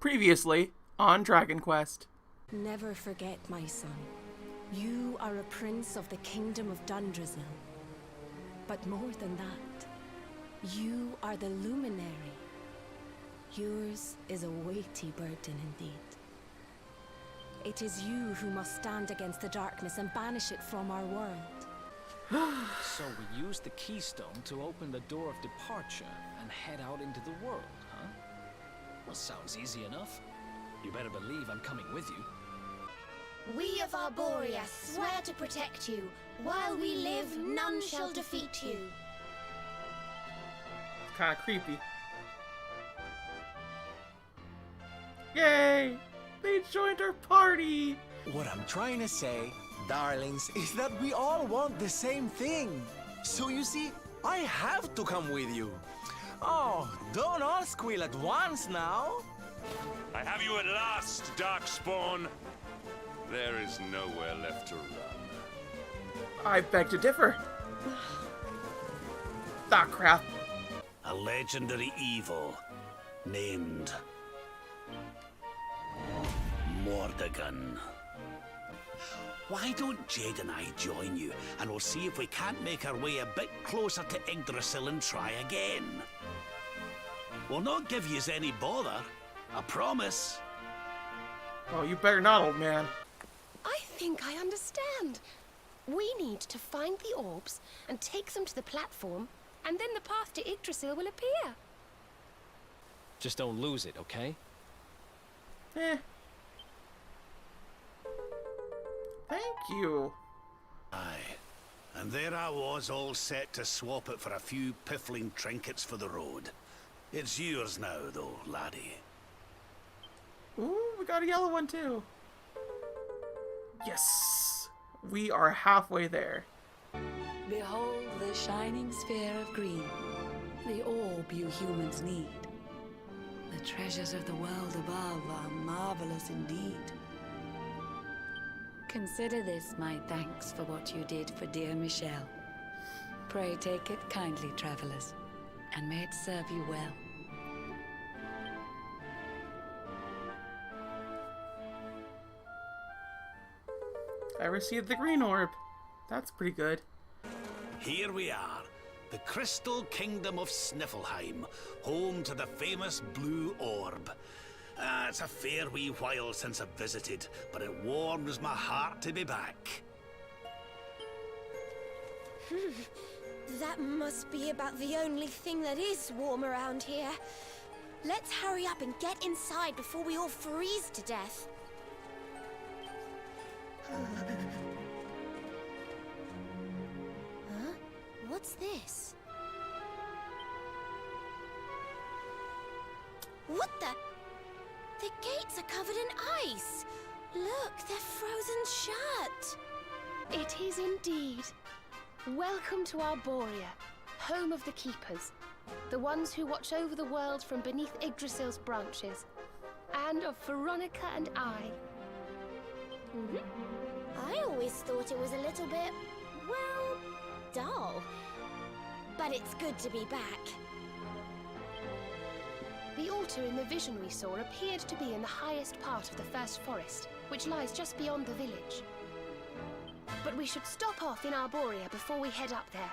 Previously on Dragon Quest. Never forget, my son. You are a prince of the kingdom of Dundrasil. But more than that, you are the luminary. Yours is a weighty burden indeed. It is you who must stand against the darkness and banish it from our world. So we use the keystone to open the door of departure and head out into the world, huh? Well, sounds easy enough. You better believe I'm coming with you. We of Arborea swear to protect you. While we live, none shall defeat you. It's kind of creepy. Yay! They joined our party! What I'm trying to say, darlings, is that we all want the same thing. So you see, I have to come with you. Oh, don't all squeal at once now. I have you at last, Darkspawn. There is nowhere left to run. I beg to differ. Ah, crap. A legendary evil named Mordegon. Why don't Jade and I join you, and we'll see if we can't make our way a bit closer to Yggdrasil and try again. We'll not give yous any bother, I promise. Oh, you better not, old man. I think I understand. We need to find the orbs and take them to the platform, and then the path to Yggdrasil will appear. Just don't lose it, okay? Eh. Thank you. Aye. And there I was, all set to swap it for a few piffling trinkets for the road. It's yours now, though, laddie. Ooh, we got a yellow one, too. Yes! We are halfway there. Behold the shining sphere of green, the orb you humans need. The treasures of the world above are marvelous indeed. Consider this my thanks for what you did for dear Michelle. Pray take it kindly, travelers, and may it serve you well. I received the green orb. That's pretty good. Here we are, the Crystal Kingdom of Sniffleheim, home to the famous Blue Orb. It's a fair wee while since I've visited, but it warms my heart to be back. That must be about the only thing that is warm around here. Let's hurry up and get inside before we all freeze to death. Huh? What's this? What the? The gates are covered in ice. Look, they're frozen shut. It is indeed. Welcome to Arborea, home of the Keepers, the ones who watch over the world from beneath Yggdrasil's branches, and of Veronica and I. I always thought it was a little bit, well, dull. But it's good to be back. The altar in the vision we saw appeared to be in the highest part of the First Forest, which lies just beyond the village. But we should stop off in Arborea before we head up there.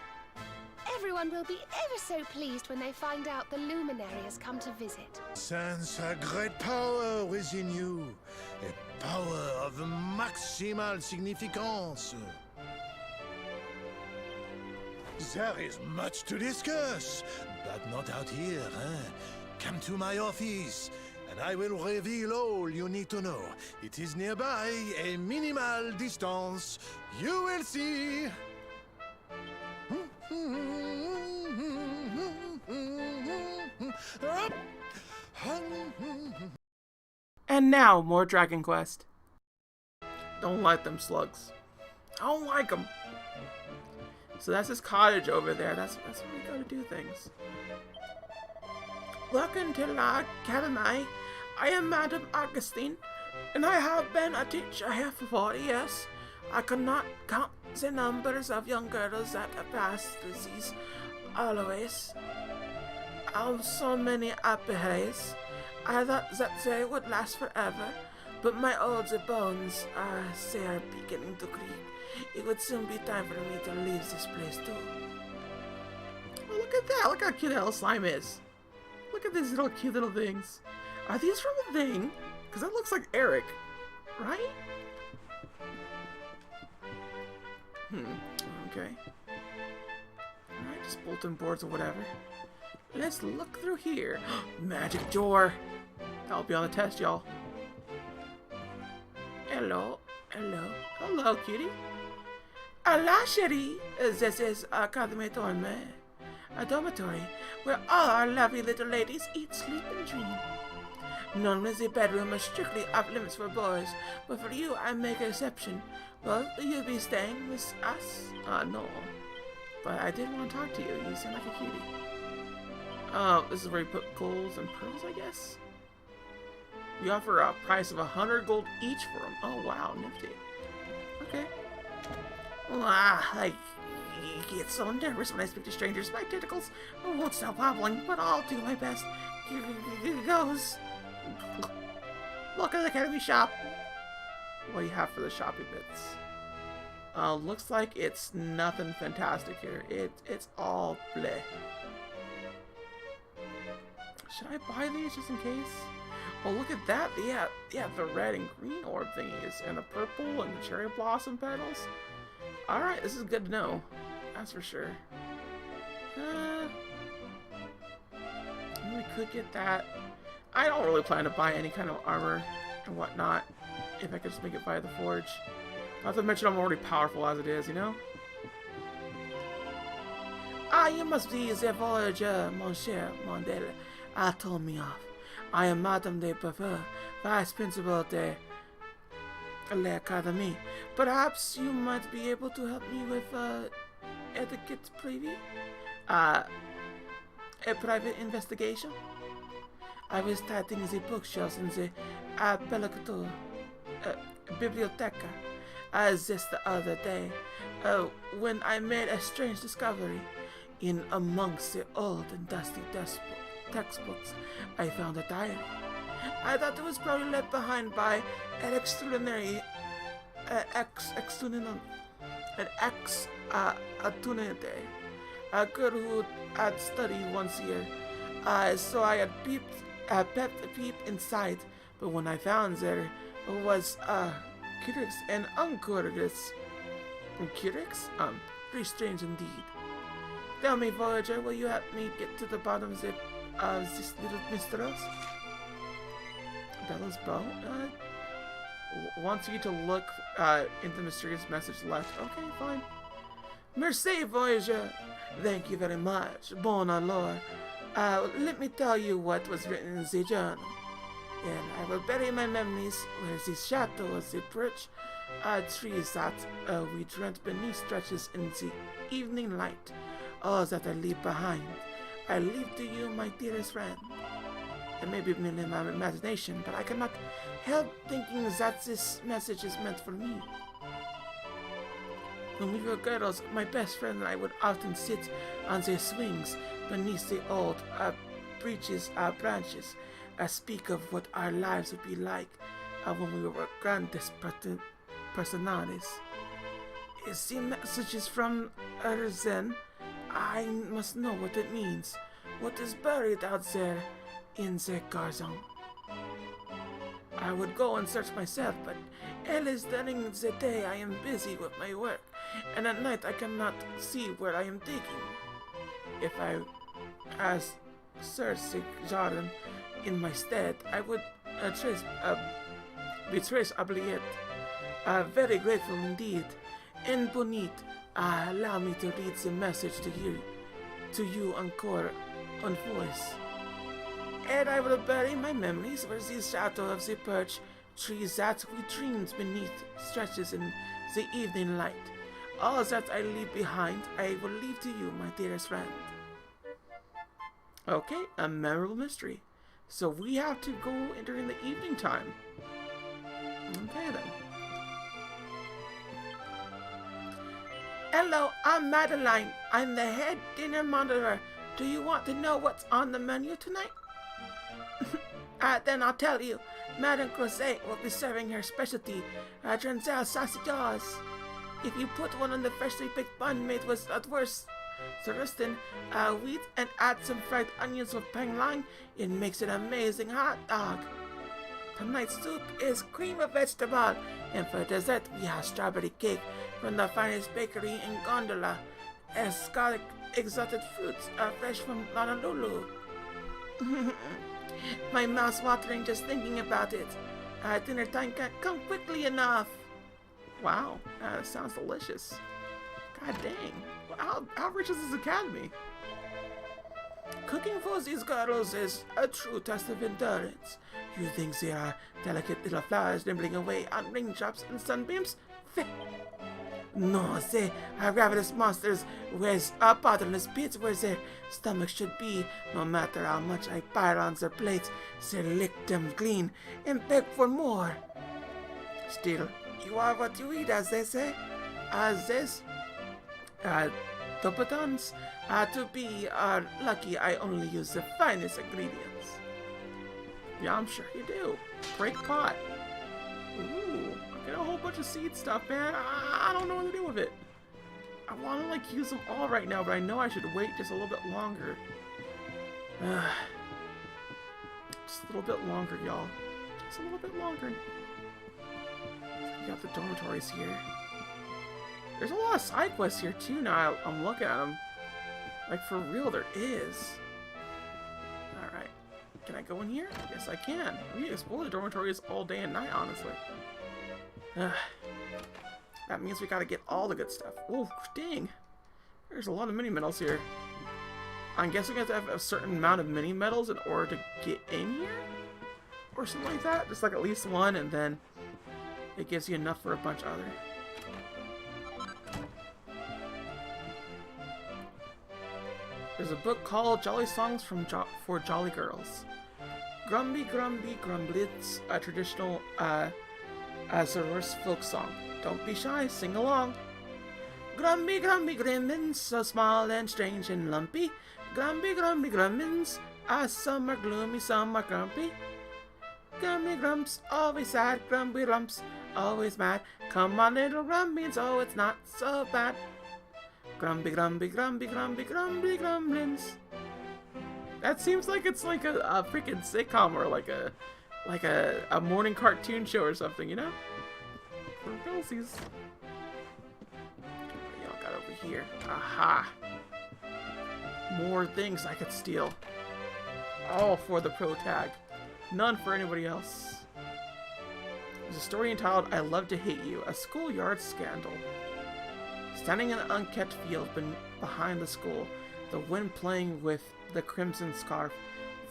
Everyone will be ever so pleased when they find out the luminary has come to visit. Sense a great power within you, a power of maximal significance. There is much to discuss, but not out here, eh? Come to my office, and I will reveal all you need to know. It is nearby, a minimal distance. You will see. And now, more Dragon Quest. Don't like them slugs. I don't like them. So that's this cottage over there. That's where we go to do things. Welcome to La Academy. I am Madame Augustine, and I have been a teacher here for 40 years. I cannot count the numbers of young girls that have passed these always. So many happy days. I thought that they would last forever, but my old bones they are beginning to creak. It would soon be time for me to leave this place too. Oh, look at that! Look how cute that little slime is. Look at these little cute little things. Are these from a thing? Because that looks like Eric, right? Okay. Alright, just bulletin boards or whatever. Let's look through here. Magic door. That'll be on the test, y'all. Hello, hello. Hello, cutie. La chérie, this is Academy Dorme, a dormitory where all our lovely little ladies eat, sleep, and dream. Normally the bedroom is strictly off limits for boys, but for you I make an exception. Well, will you be staying with us? No. But I did want to talk to you. You seem like a cutie. This is where you put golds and pearls, I guess? We offer a price of 100 gold each for them. Oh, wow. Nifty. Okay. I get so nervous when I speak to strangers. My tentacles won't stop wobbling, but I'll do my best. Here goes. Look at the Academy shop. What do you have for the shopping bits? Looks like it's nothing fantastic here. It's all bleh. Should I buy these just in case? Oh, look at that. Yeah, the red and green orb thingies, and the purple and the cherry blossom petals. Alright, this is good to know. That's for sure. We could get that. I don't really plan to buy any kind of armor and whatnot, if I could just make it by the forge. Not to mention I'm already powerful as it is, you know? You must be the voyager, mon cher Mondale. Told me off. I am Madame de Beaufort, Vice Principal de l'Academy. Perhaps you might be able to help me with, etiquette privée? A private investigation? I was tidying the bookshelves in the biblioteca just the other day, when I made a strange discovery. In amongst the old and dusty textbooks, I found a diary. I thought it was probably left behind by an extraordinary ex-student, a girl who had studied once a year. So I had peeped a peep inside, but when I found there was curious and uncurious. Curious? Pretty strange indeed. Tell me, Voyager, will you help me get to the bottom of this little mistress? Bella's bow? Wants you to look into the mysterious message left. Okay, fine. Merci, Voyager. Thank you very much. Bon alors. Let me tell you what was written in the journal. And I will bury my memories where the shadow of the birch trees that we dreamt beneath stretches in the evening light. All that I leave behind, I leave to you, my dearest friend. It may be merely my imagination, but I cannot help thinking that this message is meant for me. When we were girls, my best friend and I would often sit on the swings beneath the old branches, speak of what our lives would be like when we were grandes personales. Is the messages from Erzen? I must know what it means. What is buried out there in the garden? I would go and search myself, but Alice, during the day I am busy with my work, and at night I cannot see where I am digging. If I search the garden in my stead, I would be trace oubliette. Very grateful indeed. And Bonite, allow me to read the message to you encore on voice. And I will bury my memories where the shadow of the birch trees that we dreamed beneath stretches in the evening light. All that I leave behind, I will leave to you, my dearest friend. Okay, a memorable mystery. So we have to go during the evening time. Okay then. Hello, I'm Madeline. I'm the head dinner monitor. Do you want to know what's on the menu tonight? Then I'll tell you. Madame Crozet will be serving her specialty, Drenzel sausages. If you put one on the freshly baked bun made with Thurston wheat and add some fried onions with pang lang, it makes an amazing hot dog. Tonight's soup is cream of vegetable, and for dessert we have strawberry cake from the finest bakery in Gondola, exotic fruits fresh from Honolulu. My mouth's watering just thinking about it. Dinner time can't come quickly enough. Wow, that sounds delicious. God dang. How rich is this academy? Cooking for these girls is a true test of endurance. You think they are delicate little flowers nibbling away on raindrops and sunbeams? No, they are ravenous monsters with bottomless pits where their stomachs should be. No matter how much I pile on their plates, they lick them clean and beg for more. Still, you are what you eat, as they say. The buttons to be lucky I only use the finest ingredients. Yeah, I'm sure you do. Break pot. Ooh, I get a whole bunch of seed stuff, man. I don't know what to do with it. I want to like use them all right now, but I know I should wait just a little bit longer. Just a little bit longer, y'all. Just a little bit longer. We got the dormitories here. There's a lot of side quests here too now I'm looking at them. Like for real, there is. Alright. Can I go in here? Yes, I can. We can explore the dormitories all day and night, honestly. That means we gotta get all the good stuff. Oh, dang. There's a lot of mini medals here. I'm guessing we have to have a certain amount of mini medals in order to get in here? Or something like that. Just like at least one, and then it gives you enough for a bunch of other. There's a book called Jolly Songs for Jolly Girls. Grumby Grumby Grumblitz, a traditional Zoroastrian folk song. Don't be shy, sing along. Grumby Grumby Grimmins, so small and strange and lumpy. Grumby Grumby Grummins, some are gloomy, some are grumpy. Grumpy Grumps, always sad, Grumpy Grumps, always mad. Come on, little Grumbies, oh, it's not so bad. Grumby, Grumby, Grumby, Grumby, Grumpy Grumblins. That seems like it's like a freaking sitcom or like a morning cartoon show or something, you know? For realsies. What y'all got over here? Aha! More things I could steal. All for the pro tag. None for anybody else. There's a story entitled I Love to Hate You, a schoolyard scandal. Standing in an unkept field behind the school, the wind playing with the crimson scarf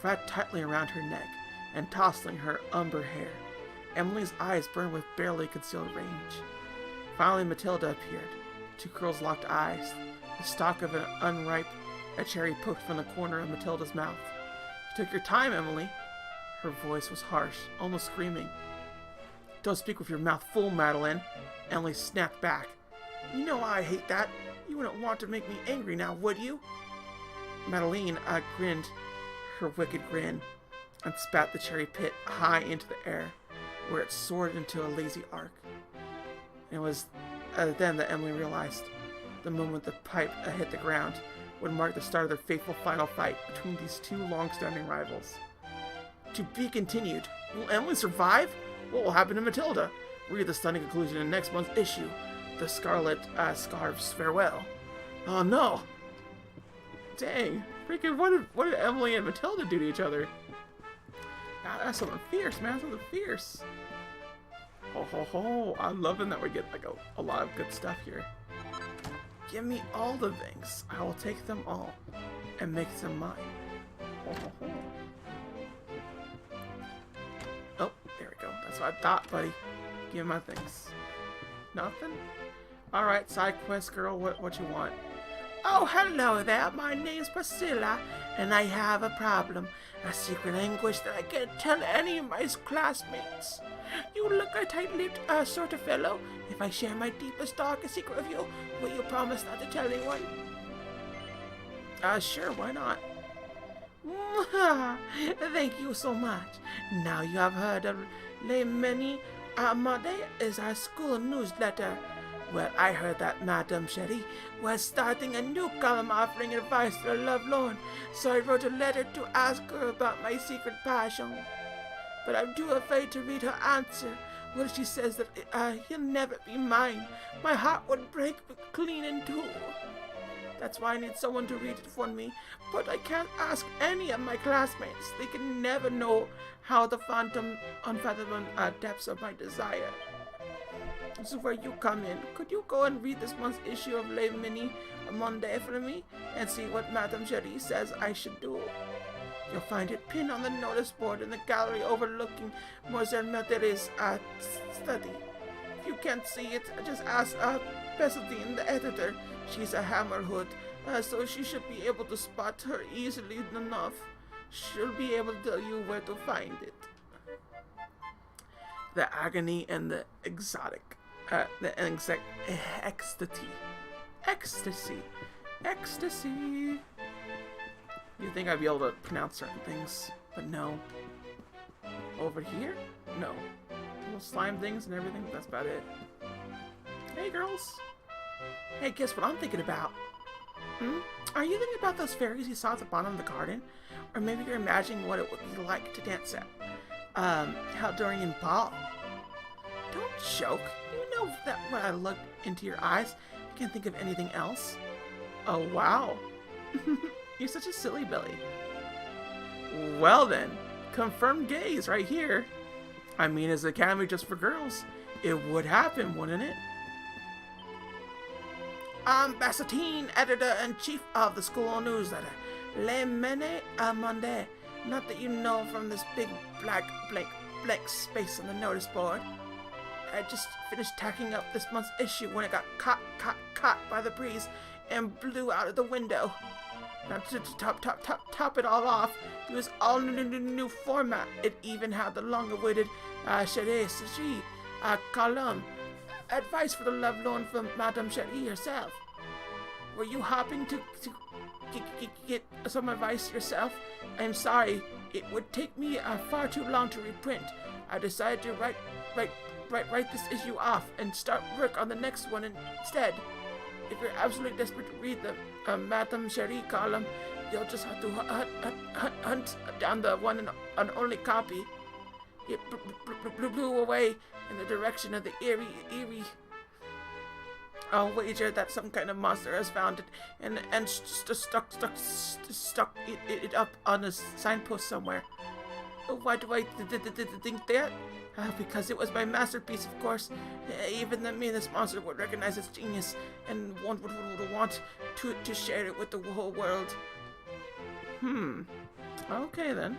wrapped tightly around her neck and tossing her umber hair. Emily's eyes burned with barely concealed rage. Finally, Matilda appeared. Two girls locked eyes. The stalk of an unripe cherry poked from the corner of Matilda's mouth. You took your time, Emily. Her voice was harsh, almost screaming. Don't speak with your mouth full, Madeline. Emily snapped back. You know I hate that. You wouldn't want to make me angry now, would you? Madeline grinned her wicked grin and spat the cherry pit high into the air, where it soared into a lazy arc. It was then that Emily realized the moment the pipe hit the ground would mark the start of their fateful final fight between these two long-standing rivals. To be continued. Will Emily survive? What will happen to Matilda? Read the stunning conclusion in next month's issue. The Scarlet Scarf's Farewell. Oh no! Dang. Freaking, what did Emily and Matilda do to each other? God, that's something fierce, man. Something fierce. Ho ho ho. I'm loving that we get like a lot of good stuff here. Give me all the things. I will take them all and make them mine. Ho ho ho. Oh, there we go. That's what I thought, buddy. Give me my things. Nothing? Alright, side quest girl, what you want? Oh, hello there. My name's Priscilla, and I have a problem. A secret anguish that I can't tell any of my classmates. You look a tight-lipped sort of fellow. If I share my deepest, darkest secret with you, will you promise not to tell anyone? Sure, why not? Thank you so much. Now you have heard of Les Medailles is our school newsletter. Well, I heard that Madame Cherie was starting a new column offering advice to the lovelorn, so I wrote a letter to ask her about my secret passion. But I'm too afraid to read her answer. What if she says that he'll never be mine? My heart would break clean in two. That's why I need someone to read it for me. But I can't ask any of my classmates. They can never know how the unfathomable depths of my desire. This is where you come in. Could you go and read this month's issue of Les Medailles Monday for me and see what Madame Cherie says I should do? You'll find it pinned on the notice board in the gallery overlooking Maitre Medailles' study. If you can't see it, just ask Pessadine, the editor. She's a hammerhood, so she should be able to spot her easily enough. She'll be able to tell you where to find it. The agony and the exotic. Ecstasy. You'd think I'd be able to pronounce certain things, but no. Over here? No. Little slime things and everything, but that's about it. Hey, girls. Hey, guess what I'm thinking about? Are you thinking about those fairies you saw at the bottom of the garden? Or maybe you're imagining what it would be like to dance at Haldorian Ball. Don't joke. You know that when I look into your eyes, I can't think of anything else. Oh, wow. You're such a silly Billy. Well then, confirmed gays right here. I mean, as an academy just for girls, it would happen, wouldn't it? I'm Bassatine, editor-in-chief of the school newsletter, Les Medailles Monday. Not that you know from this big black blank space on the notice board. I just finished tacking up this month's issue when it got caught by the breeze and blew out of the window. Now to top it all off, it was all new format. It even had the long-awaited column. Advice for the lovelorn from Madame Cherie herself. Were you hoping to get some advice yourself? I'm sorry, it would take me far too long to reprint. I decided to write this issue off and start work on the next one instead. If you're absolutely desperate to read the Madame Cherie column, you'll just have to hunt down the one and only copy. It blew away in the direction of the eerie. I'll wager that some kind of monster has found it and stuck it up on a signpost somewhere. Why do I think that? Because it was my masterpiece, of course. Even the meanest monster would recognize its genius and would want to share it with the whole world. Okay then.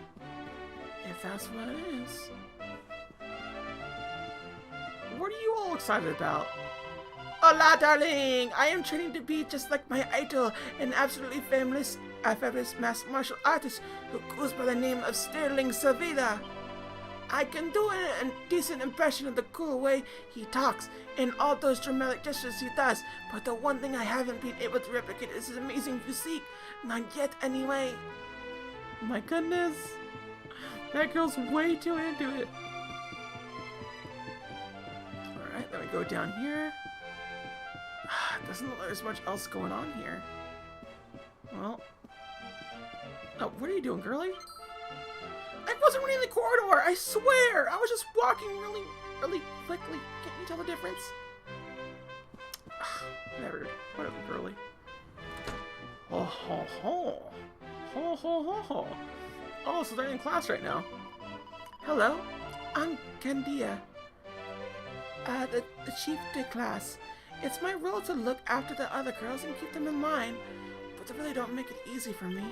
If that's what it is. What are you all excited about? Hola, darling! I am training to be just like my idol, an absolutely fabulous martial artist who goes by the name of Sterling Savida. I can do a decent impression of the cool way he talks and all those dramatic gestures he does, but the one thing I haven't been able to replicate is his amazing physique. Not yet, anyway. My goodness. That girl's way too into it. Alright, then we go down here. Doesn't look like there's much else going on here. Well. Oh, what are you doing, girlie? I wasn't running the corridor, I swear! I was just walking really quickly. Can't you tell the difference? Whatever, girlie. Oh, ho, ho. Ho, ho, ho, ho. Oh, so they're in class right now. Hello, I'm Candia. The chief de class. It's my role to look after the other girls and keep them in line, but they really don't make it easy for me.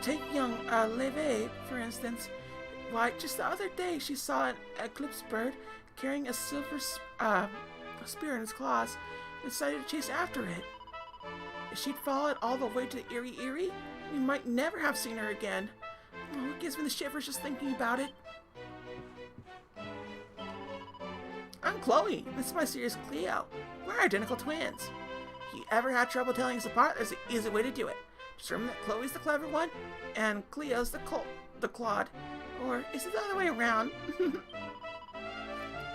Take young Leve, for instance. Why, just the other day she saw an eclipse bird carrying a silver spear in its claws and decided to chase after it. If she'd followed all the way to Erie, we might never have seen her again. Oh, it gives me the shivers just thinking about it. I'm Chloe. This is my serious Cleo. We're identical twins. If you ever had trouble telling us apart, there's an easy way to do it. Just remember that Chloe's the clever one, and Cleo's the clod. Or is it the other way around?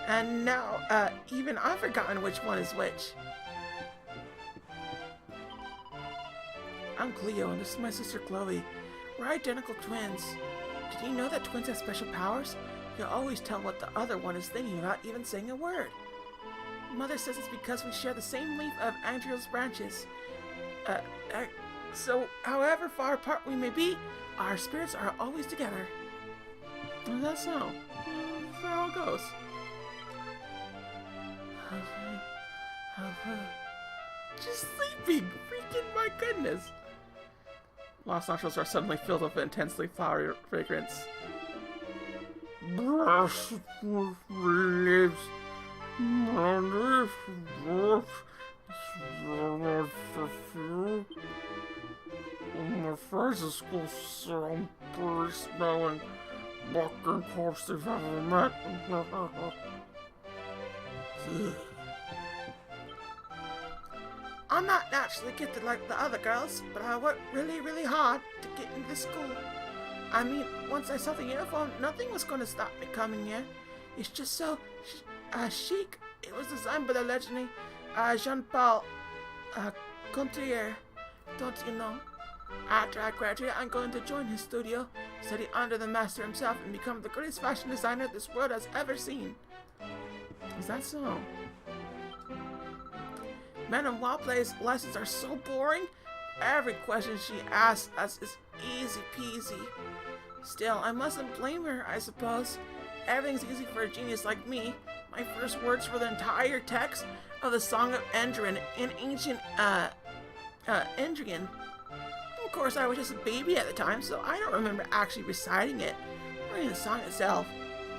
And now, even I've forgotten which one is which. I'm Cleo, and this is my sister Chloe. We're identical twins. Did you know that twins have special powers? You always tell what the other one is thinking without even saying a word. Mother says it's because we share the same leaf of Andriel's branches. So, however far apart we may be, our spirits are always together. Is that so? That's how it goes. Just sleeping! Freaking my goodness! Lost nostrils are suddenly filled with intensely flowery fragrance. My faces go so pretty smelling. Walking corpse they've ever met. I'm not naturally gifted like the other girls, but I worked really, really hard to get into school. I mean, once I saw the uniform, nothing was going to stop me coming here. It's just so chic. It was designed by the legendary Jean-Paul Couturier. Don't you know? After I graduate, I'm going to join his studio, study under the master himself, and become the greatest fashion designer this world has ever seen. Is that so? Madame Waplay's lessons are so boring. Every question she asks us is easy peasy. Still, I mustn't blame her, I suppose. Everything's easy for a genius like me. My first words for the entire text of the Song of Endrin in ancient Endrian. Of course, I was just a baby at the time, so I don't remember actually reciting it or in the song itself.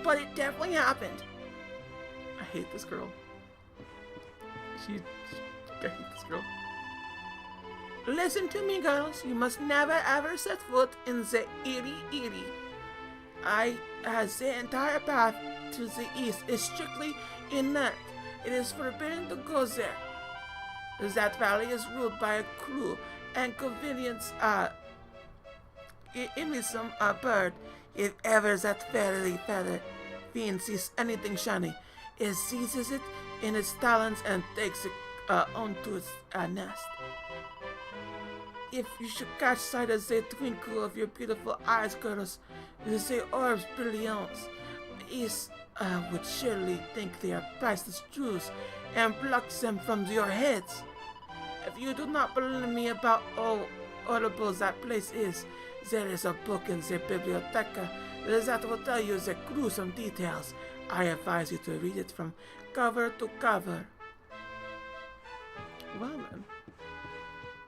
But it definitely happened. I hate this girl. I hate this girl. Listen to me, girls. You must never ever set foot in the Iri. The entire path to the east is strictly inert. It is forbidden to go there. That valley is ruled by a cruel and convenience innocent bird. If ever that fairy feather fiend sees anything shiny, it seizes it in its talons and takes it onto its nest. If you should catch sight of the twinkle of your beautiful eyes, girls, the orbs brilliants, is would surely think they are priceless jewels and plucks them from your heads. If you do not believe me about how horrible that place is, there is a book in the biblioteca that will tell you the gruesome details. I advise you to read it from cover to cover. Well then.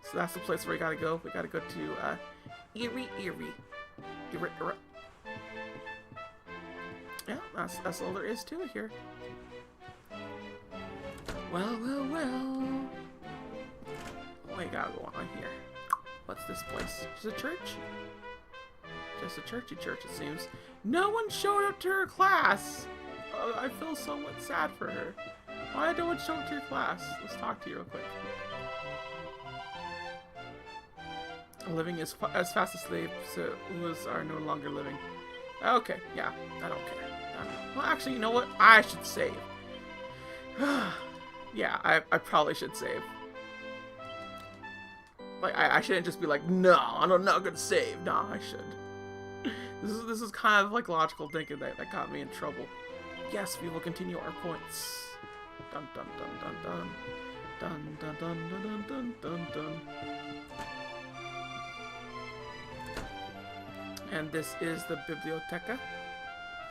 So that's the place where we gotta go. We gotta go to Iri. Yeah, that's all there is to it here. Well. What we gotta go on here? What's this place? Just a church? Just a churchy church, it seems. No one showed up to her class! I feel so much sad for her. Why did no one show up to your class? Let's talk to you real quick. Living as fast as slaves who are no longer living. Okay, yeah, I don't care. Well, actually, you know what? I should save. Yeah, I probably should save. Like, I shouldn't just be like, no, I'm not gonna save. No, I should. This is kind of like logical thinking that got me in trouble. Yes, we will continue our points. Dun dun dun dun dun. Dun dun dun dun dun dun dun. And this is the biblioteca.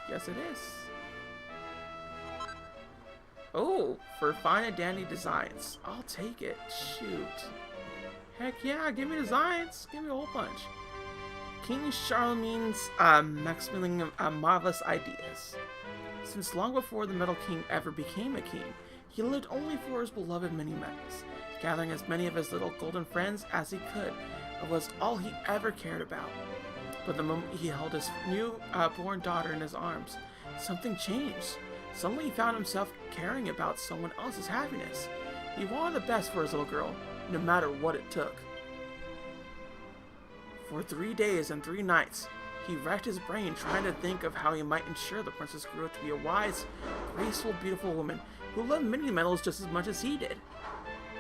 Yes, it is. Oh, for fine and dandy designs. I'll take it. Shoot. Heck yeah, give me designs. Give me a whole bunch. King Charlemagne's Maximilian marvelous ideas. Since long before the Metal King ever became a king, he lived only for his beloved many metals, gathering as many of his little golden friends as he could. It was all he ever cared about. But the moment he held his new born daughter in his arms, something changed. Suddenly he found himself caring about someone else's happiness. He wanted the best for his little girl, no matter what it took. For 3 days and 3 nights, he racked his brain trying to think of how he might ensure the princess grew up to be a wise, graceful, beautiful woman who loved mini metals just as much as he did.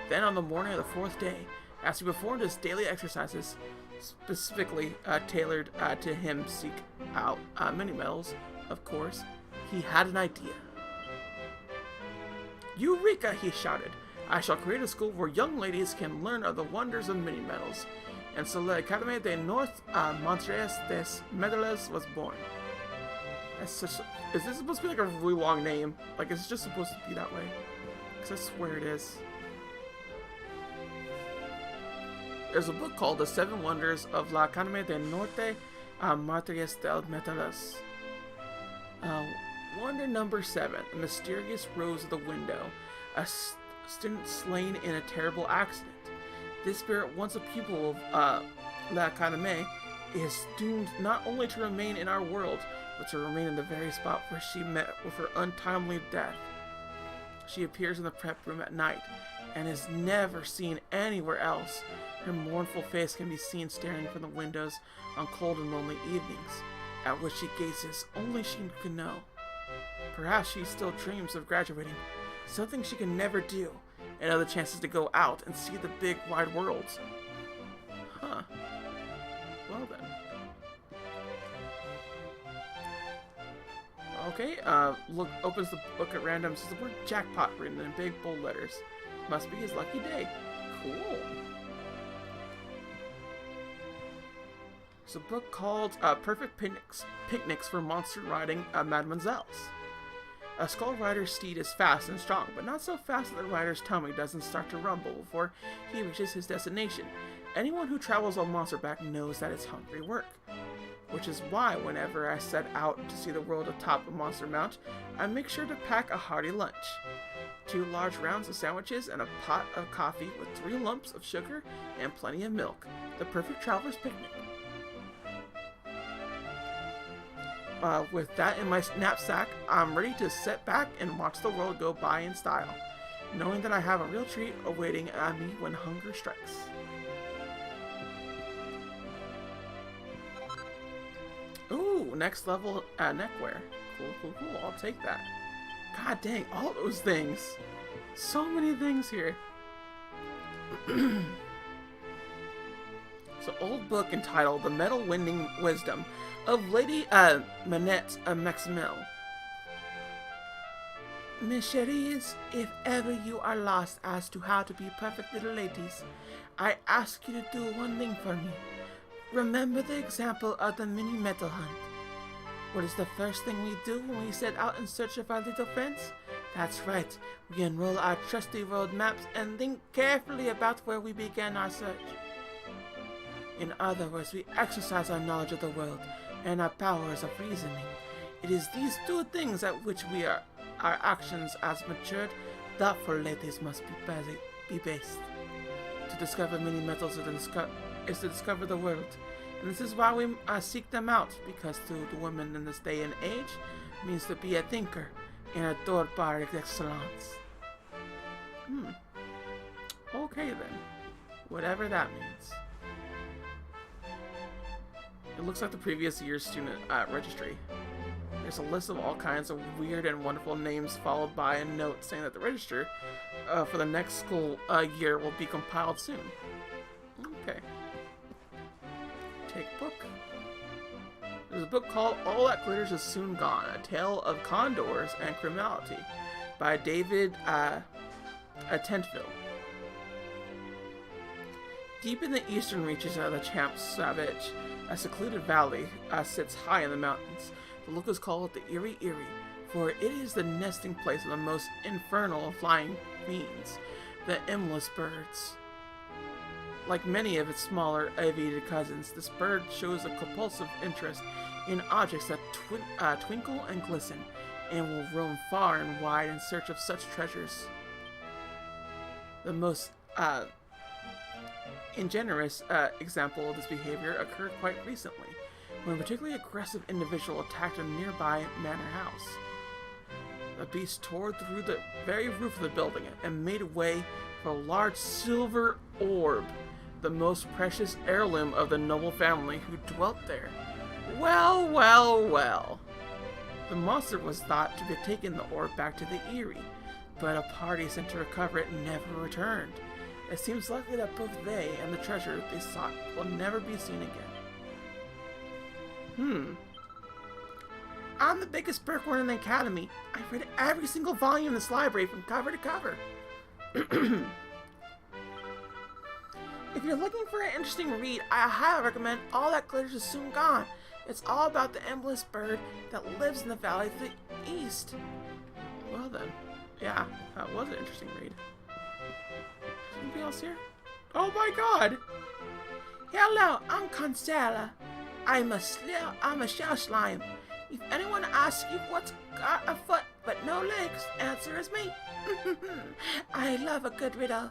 Then on the morning of the 4th day, as he performed his daily exercises, specifically tailored to him seek out mini metals, of course, he had an idea. Eureka, he shouted. I shall create a school where young ladies can learn of the wonders of mini metals. And so the Académie de Notre des Medailles was born. Is this supposed to be like a really long name? Like, is it just supposed to be that way? Because I swear it is. There's a book called The 7 Wonders of la Académie de Notre Maitre des Medailles. Wonder number 7, the mysterious rose of the window. A student slain in a terrible accident. This spirit, once a pupil of La Académie, is doomed not only to remain in our world, but to remain in the very spot where she met with her untimely death. She appears in the prep room at night, and is never seen anywhere else. Her mournful face can be seen staring from the windows on cold and lonely evenings, at which she gazes only she can know. Perhaps she still dreams of graduating, something she can never do, and other chances to go out and see the big wide world. Huh. Well then. Okay, look, opens the book at random, sees the word jackpot written in big bold letters. Must be his lucky day. Cool. It's a book called Perfect Picnics for Monster Riding Mademoiselles. A skull rider's steed is fast and strong, but not so fast that the rider's tummy doesn't start to rumble before he reaches his destination. Anyone who travels on monsterback knows that it's hungry work. Which is why whenever I set out to see the world atop a monster mount, I make sure to pack a hearty lunch. 2 large rounds of sandwiches and a pot of coffee with 3 lumps of sugar and plenty of milk. The perfect traveler's picnic. With that in my knapsack, I'm ready to sit back and watch the world go by in style, knowing that I have a real treat awaiting me when hunger strikes. Ooh, next level neckwear. Cool. I'll take that. God dang, all those things. So many things here. So, old book entitled The Metal-Winding Wisdom of Lady Manette Maximel. Mes chéries, if ever you are lost as to how to be perfect little ladies, I ask you to do one thing for me. Remember the example of the mini metal hunt. What is the first thing we do when we set out in search of our little friends? That's right, we unroll our trusty road maps and think carefully about where we began our search. In other words, we exercise our knowledge of the world and our powers of reasoning. It is these 2 things at which our actions as matured, thoughtful ladies must be based. To discover many metals is to discover the world, and this is why we seek them out, because to the women in this day and age means to be a thinker and a door par excellence. Okay then, whatever that means. It looks like the previous year's student registry. There's a list of all kinds of weird and wonderful names, followed by a note saying that the register for the next school year will be compiled soon. Okay. Take book. There's a book called All That Glitters Is Soon Gone, A Tale of Condors and Criminality by David Tentville. Deep in the eastern reaches of the Champs Savage, a secluded valley sits high in the mountains. The locals call it the Eerie Eerie, for it is the nesting place of the most infernal of flying fiends, the Emless birds. Like many of its smaller aviated cousins, this bird shows a compulsive interest in objects that twinkle and glisten, and will roam far and wide in search of such treasures. The most ingenuous example of this behavior occurred quite recently, when a particularly aggressive individual attacked a nearby manor house. The beast tore through the very roof of the building and made way for a large silver orb the most precious heirloom of the noble family who dwelt there. Well, well, well. The monster was thought to have taken the orb back to the Eyrie, but a party sent to recover it never returned. It seems likely that both they and the treasure they sought will never be seen again. I'm the biggest bookworm in the academy. I've read every single volume in this library from cover to cover. If you're looking for an interesting read, I highly recommend All That Glitters Is Soon Gone. It's all about the embless bird that lives in the valley to the east. Well then, yeah, that was an interesting read. Anything else here? Oh my god! Hello, I'm Constella. I'm a shell slime. If anyone asks you what's got a foot but no legs, answer is me. I love a good riddle.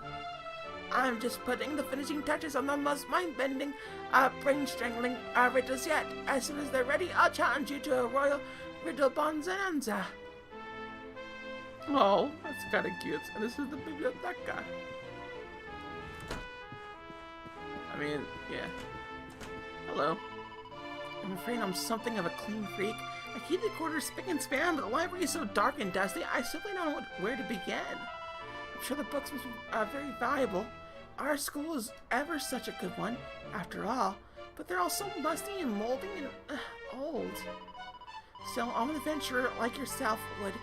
I'm just putting the finishing touches on the most mind-bending, brain-strangling riddles yet. As soon as they're ready, I'll challenge you to a royal riddle bonanza. Oh, that's kind of cute. And this is the biblioteca. I mean, yeah. Hello. I'm afraid I'm something of a clean freak. I keep the quarters spick and span, but the library is so dark and dusty, I simply don't know where to begin. I'm sure the books must be very valuable. Our school is ever such a good one, after all, but they're all so musty and moldy and old. Still, I'm an adventurer like yourself would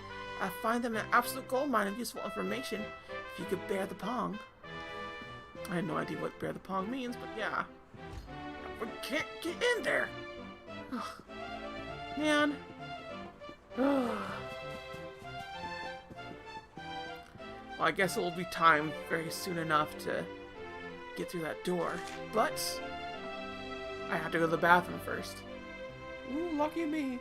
find them an absolute goldmine of useful information if you could bear the pong. I had no idea what bear the pong means, but yeah. We can't get in there! Ugh. Man. Well, I guess it will be time very soon enough to get through that door, but I have to go to the bathroom first. Ooh, lucky me.